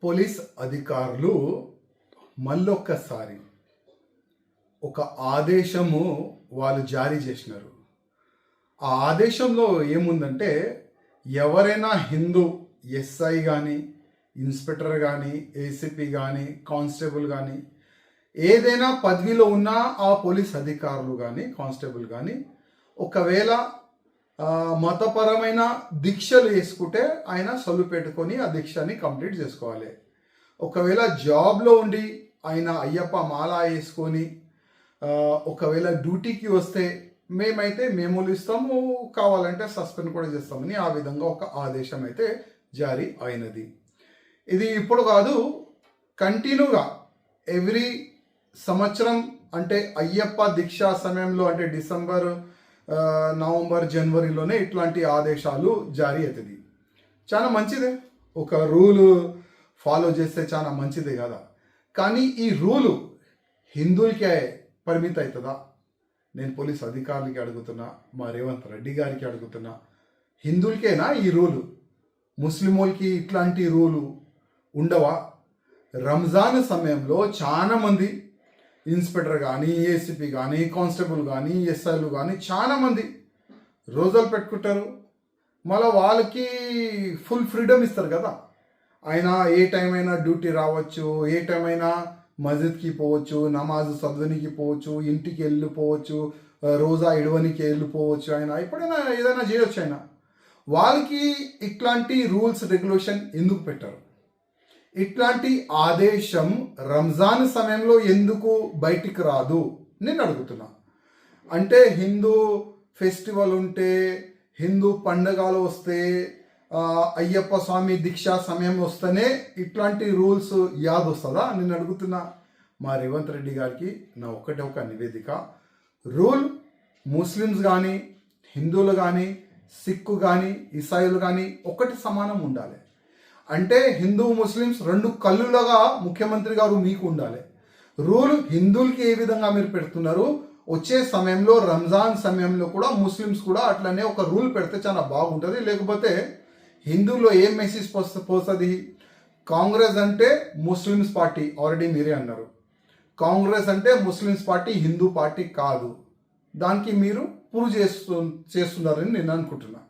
Police అధికారులు మళ్ళొక్కసారి ఒక ఆదేశము వాళ్ళు జారీ చేసినారు. ఆ ఆదేశంలో ఏముందంటే, ఎవరైనా హిందూ ఎస్ఐ కానీ, ఇన్స్పెక్టర్ కానీ, ఏసీపీ కానీ, కానిస్టేబుల్ కానీ, ఏదైనా పదవిలో ఉన్న ఆ పోలీస్ అధికారులు కానీ, కానిస్టేబుల్ కానీ, ఒకవేళ మతపరమైన దీక్షలు వేసుకుంటే ఆయన సొల్లు పెట్టుకొని ఆ దీక్షని కంప్లీట్ చేసుకోవాలి. ఒకవేళ జాబ్లో ఉండి ఆయన అయ్యప్ప మాల వేసుకొని ఒకవేళ డ్యూటీకి వస్తే మేమైతే మెమోలు ఇస్తాము, కావాలంటే సస్పెండ్ కూడా చేస్తామని ఆ విధంగా ఒక ఆదేశం అయితే జారీ అయినది. ఇది ఇప్పుడు కాదు, కంటిన్యూగా ఎవ్రీ సంవత్సరం అంటే అయ్యప్ప దీక్షా సమయంలో అంటే డిసెంబర్, నవంబర్, జనవరిలోనే ఇట్లాంటి ఆదేశాలు జారీ అవుతుంది. చాలా మంచిదే, ఒక రూలు ఫాలో చేస్తే చాలా మంచిదే కదా. కానీ ఈ రూలు హిందువులకే పరిమితి అవుతుందా? నేను పోలీస్ అధికారులకి అడుగుతున్నా, మా రేవంత్ రెడ్డి గారికి అడుగుతున్నా, హిందువులకేనా ఈ రూలు? ముస్లింలకి ఇట్లాంటి రూలు ఉండవా? రంజాన్ సమయంలో చాలామంది ఇన్స్పెక్టర్ కానీ, ఏసీపీ కానీ, కానిస్టేబుల్ కానీ, ఎస్ఐలు కానీ చాలామంది రోజులు పెట్టుకుంటారు. మళ్ళీ వాళ్ళకి ఫుల్ ఫ్రీడమ్ ఇస్తారు కదా. ఆయన ఏ టైం అయినా డ్యూటీ రావచ్చు, ఏ టైం అయినా మస్జిద్కి పోవచ్చు, నమాజ్ చదవనికి పోవచ్చు, ఇంటికి వెళ్ళిపోవచ్చు, రోజా ఇడవనికి వెళ్ళిపోవచ్చు, ఆయన ఎప్పుడైనా ఏదైనా చేయొచ్చు. ఆయన వాళ్ళకి ఇట్లాంటి రూల్స్ రెగ్యులేషన్ ఎందుకు పెట్టారు? ఇట్లాంటి ఆదేశం రంజాన్ సమయంలో ఎందుకు బయటికి రాదు నేను అడుగుతున్నా. అంటే హిందూ ఫెస్టివల్ ఉంటే, హిందూ పండుగలు వస్తే, అయ్యప్ప స్వామి దీక్షా సమయం వస్తేనే ఇట్లాంటి రూల్స్ యాద్ వస్తుందా నేను అడుగుతున్నా. మా రేవంత్ రెడ్డి గారికి నా ఒక నివేదిక, రూల్ ముస్లిమ్స్ కానీ, హిందువులు కానీ, సిక్కు కానీ, ఇసాయిలు కానీ ఒకటి సమానం ఉండాలి. అంటే హిందూ ముస్లిమ్స్ రెండు కళ్ళులాగా ముఖ్యమంత్రి గారు మీకు ఉండాలి. రూల్ హిందువులకి ఏ విధంగా మీరు పెడుతున్నారు, వచ్చే సమయంలో రంజాన్ సమయంలో కూడా ముస్లిమ్స్ కూడా అట్లనే ఒక రూల్ పెడితే చాలా బాగుంటుంది. లేకపోతే హిందువులో ఏం మెసేజ్ పోస్తుంది? కాంగ్రెస్ అంటే ముస్లిమ్స్ పార్టీ, ఆల్రెడీ మీరే అన్నారు. కాంగ్రెస్ అంటే ముస్లిమ్స్ పార్టీ, హిందూ పార్టీ కాదు. దానికి మీరు ప్రూవ్ చేస్తున్నారని నేను అనుకుంటున్నా.